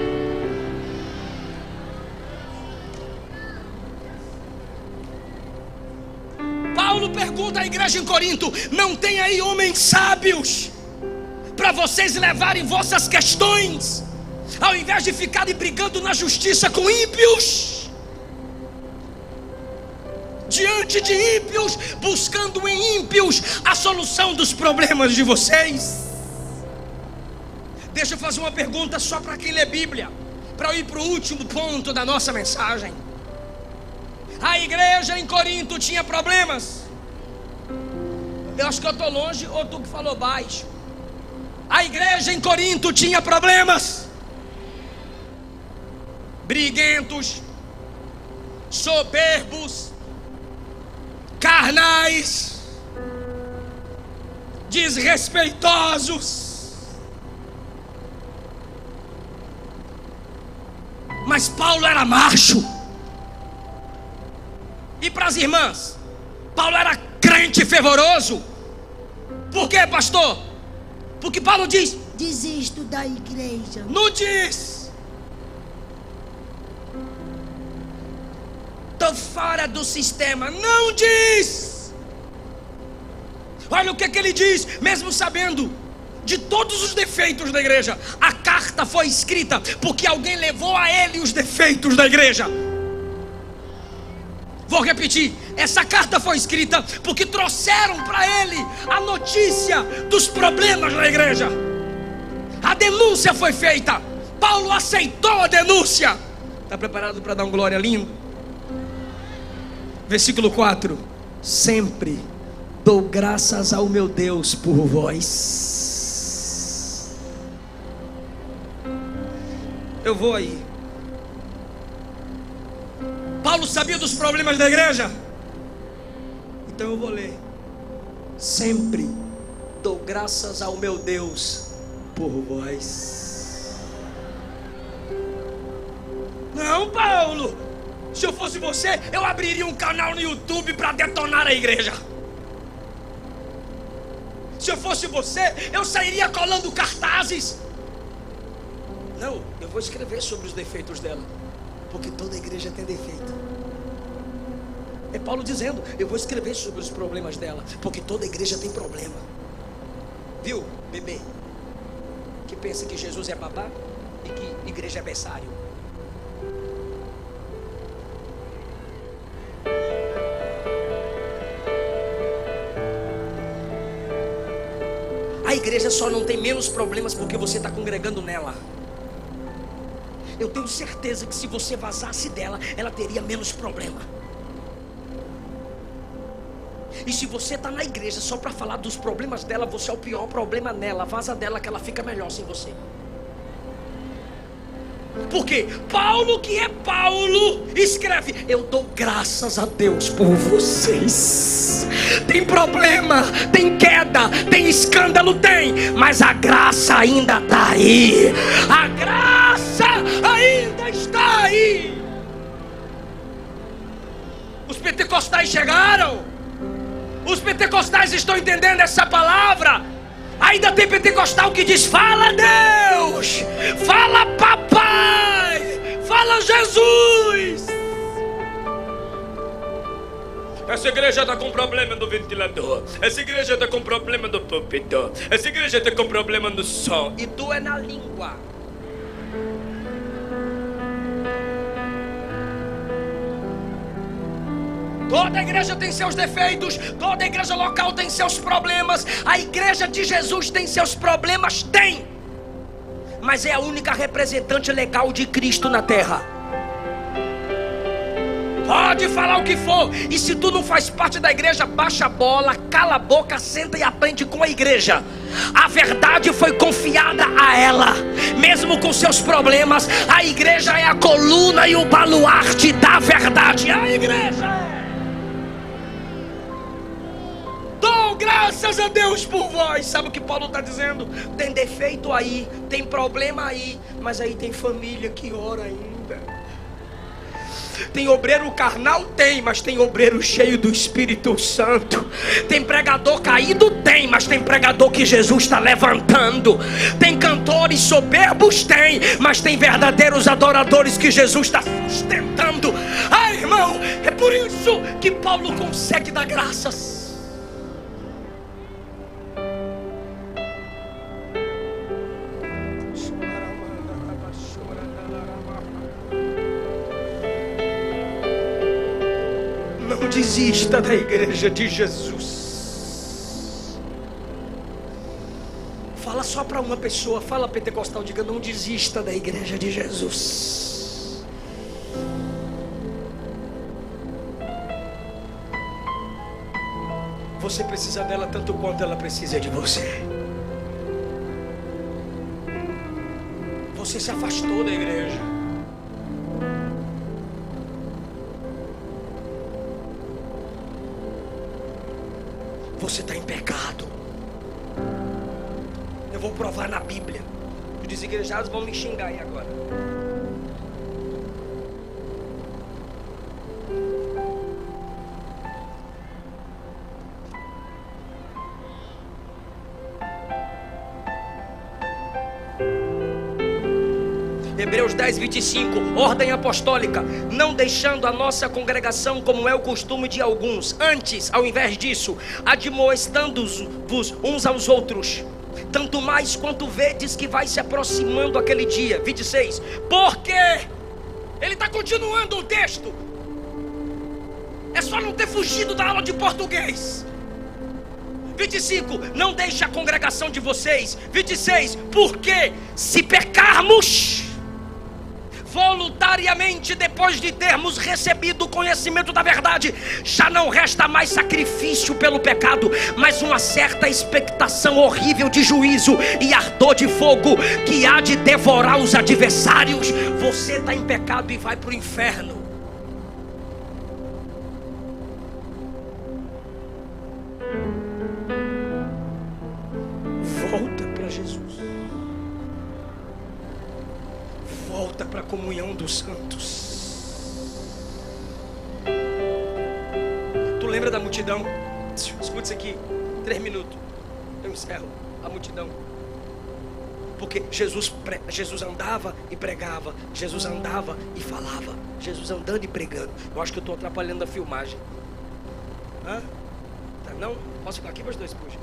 Paulo pergunta à igreja em Corinto: não tem aí homens sábios para vocês levarem vossas questões, ao invés de ficarem brigando na justiça com ímpios, diante de ímpios, buscando em ímpios a solução dos problemas de vocês? Deixa eu fazer uma pergunta só para quem lê Bíblia, para eu ir para o último ponto da nossa mensagem. A igreja em Corinto tinha problemas. Eu acho que eu estou longe ou tu que falou baixo. A igreja em Corinto tinha problemas. Briguentos, soberbos, carnais, desrespeitosos. Mas Paulo era macho. E para as irmãs, Paulo era crente fervoroso. Por quê, pastor? Porque Paulo diz: desisto da igreja. Não diz: tô estou fora do sistema. Não diz. Olha o que ele diz, mesmo sabendo de todos os defeitos da igreja. A carta foi escrita porque alguém levou a ele os defeitos da igreja. Vou repetir, essa carta foi escrita porque trouxeram para ele a notícia dos problemas da igreja. A denúncia foi feita, Paulo aceitou a denúncia. Está preparado para dar um glória lindo? Versículo 4: sempre dou graças ao meu Deus por vós. Eu vou aí. Paulo sabia dos problemas da igreja? Então eu vou ler. Sempre dou graças ao meu Deus por vós. Não, Paulo, se eu fosse você, eu abriria um canal no YouTube para detonar a igreja. Se eu fosse você, eu sairia colando cartazes. Não, eu vou escrever sobre os defeitos dela, porque toda igreja tem defeito. É Paulo dizendo, eu vou escrever sobre os problemas dela, porque toda igreja tem problema. Viu, bebê, que pensa que Jesus é babá e que igreja é berçário? A igreja só não tem menos problemas porque você está congregando nela. Eu tenho certeza que se você vazasse dela, ela teria menos problema. E se você está na igreja só para falar dos problemas dela, você é o pior problema nela. Vaza dela que ela fica melhor sem você. Porque Paulo, que é Paulo, escreve: eu dou graças a Deus por vocês. Tem problema, tem queda, tem escândalo, tem, mas a graça ainda está aí. A graça ainda está aí. Os pentecostais chegaram. Os pentecostais estão entendendo essa palavra. Ainda tem pentecostal que diz: fala Deus, fala papai, fala Jesus. Essa igreja está com problema no ventilador. Essa igreja está com problema no púlpito. Essa igreja está com problema no som. E tu é na língua. Toda igreja tem seus defeitos, toda igreja local tem seus problemas. A igreja de Jesus tem seus problemas? Tem. Mas é a única representante legal de Cristo na terra. Pode falar o que for, e se tu não faz parte da igreja, baixa a bola, cala a boca, senta e aprende com a igreja. A verdade foi confiada a ela, mesmo com seus problemas. A igreja é a coluna e o baluarte da verdade. A igreja é. Dou graças a Deus por vós. Sabe o que Paulo está dizendo? Tem defeito aí, tem problema aí, mas aí tem família que ora ainda. Tem obreiro carnal? Tem, mas tem obreiro cheio do Espírito Santo. Tem pregador caído? Tem, mas tem pregador que Jesus está levantando. Tem cantores soberbos? Tem, mas tem verdadeiros adoradores que Jesus está sustentando. Ah, irmão, é por isso que Paulo consegue dar graças. Não desista da igreja de Jesus. Fala só para uma pessoa, fala pentecostal, diga: não desista da igreja de Jesus. Você precisa dela tanto quanto ela precisa de você. Você se afastou da igreja. Você está em pecado. Eu vou provar na Bíblia. Os desigrejados vão me xingar aí agora. Hebreus 10, 25, ordem apostólica: não deixando a nossa congregação como é o costume de alguns, antes, ao invés disso, admoestando-vos uns aos outros, tanto mais quanto vedes que vai se aproximando aquele dia. 26, porque ele está continuando o texto, é só não ter fugido da aula de português. 25, não deixe a congregação de vocês. 26, porque se pecarmos voluntariamente, depois de termos recebido o conhecimento da verdade, já não resta mais sacrifício pelo pecado, mas uma certa expectação horrível de juízo e ardor de fogo que há de devorar os adversários. Você está em pecado e vai para o inferno. Volta para Jesus. Volta para a comunhão dos santos. Tu lembra da multidão? Escuta isso aqui, 3 minutos, eu encerro. A multidão, porque Jesus andava e pregava, Jesus andava e falava, Jesus andando e pregando. Eu acho que eu estou atrapalhando a filmagem. Tá, não? Posso ficar aqui para os dois, puxa.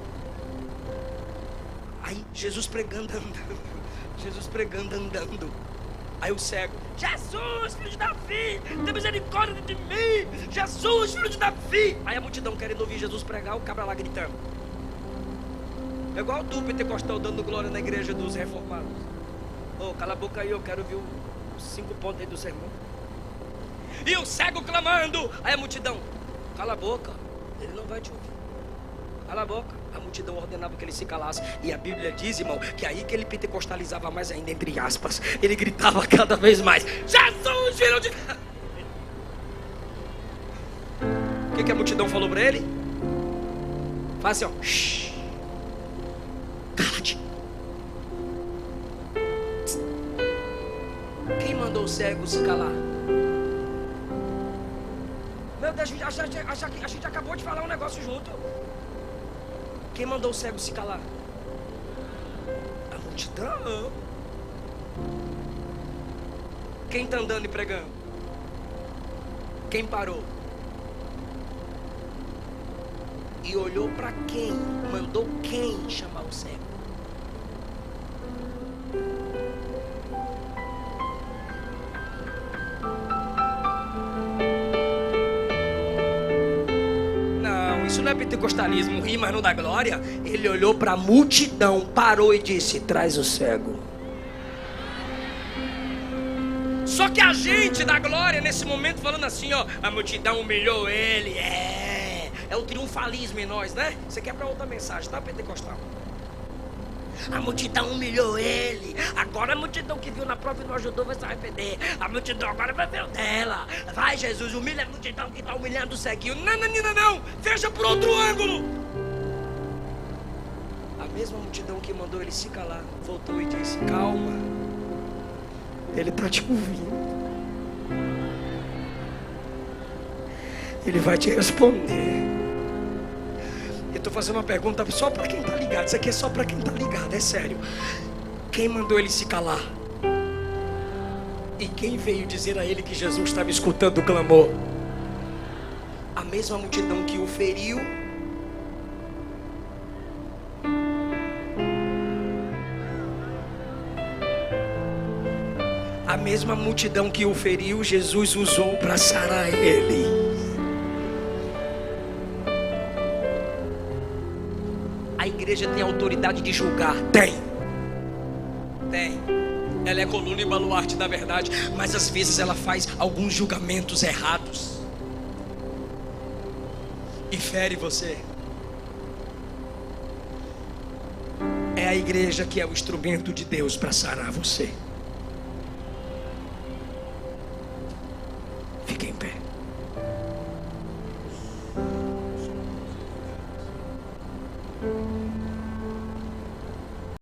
Aí Jesus pregando, andando. Jesus pregando, andando. Aí o cego: Jesus, filho de Davi, tem misericórdia de mim. Jesus, filho de Davi. Aí a multidão querendo ouvir Jesus pregar, o cabra lá gritando. É igual tu, pentecostal, dando glória na igreja dos reformados. Ô, cala a boca aí, eu quero ouvir os 5 pontos aí do sermão. E o cego clamando. Aí a multidão: cala a boca, ele não vai te ouvir. Cala a boca. A multidão ordenava que ele se calasse. E a Bíblia diz, irmão, que aí que ele pentecostalizava mais ainda, entre aspas. Ele gritava cada vez mais: Jesus, filho de... O que a multidão falou para ele? Faz assim, ó: shh, cala-te. Quem mandou o cego se calar? Meu Deus, a gente acabou de falar um negócio junto. Quem mandou o cego se calar? A multidão. Quem está andando e pregando? Quem parou? E olhou para quem? Mandou quem chamar o cego? Isso não é pentecostalismo, rir, mas não dá glória. Ele olhou para a multidão, parou e disse: traz o cego. Só que a gente dá glória nesse momento falando assim, ó: a multidão humilhou ele. É o triunfalismo em nós, né? Você quer para outra mensagem, tá, pentecostal? A multidão humilhou ele. Agora a multidão que viu na prova e não ajudou vai se arrepender. A multidão agora vai ver o dela. Vai, Jesus, humilha a multidão que está humilhando o ceguinho. Não. Veja por outro ângulo. A mesma multidão que mandou ele se calar voltou e disse: calma, ele está te ouvindo. Ele vai te responder. Eu estou fazendo uma pergunta só para quem está ligado. Isso aqui é só para quem está ligado, é sério. Quem mandou ele se calar? E quem veio dizer a ele que Jesus estava escutando o clamor? A mesma multidão que o feriu. A mesma multidão que o feriu, Jesus usou para sarar ele. A igreja tem autoridade de julgar? Tem. Ela é coluna e baluarte da verdade, mas às vezes ela faz alguns julgamentos errados e fere você. É a igreja que é o instrumento de Deus para sarar você.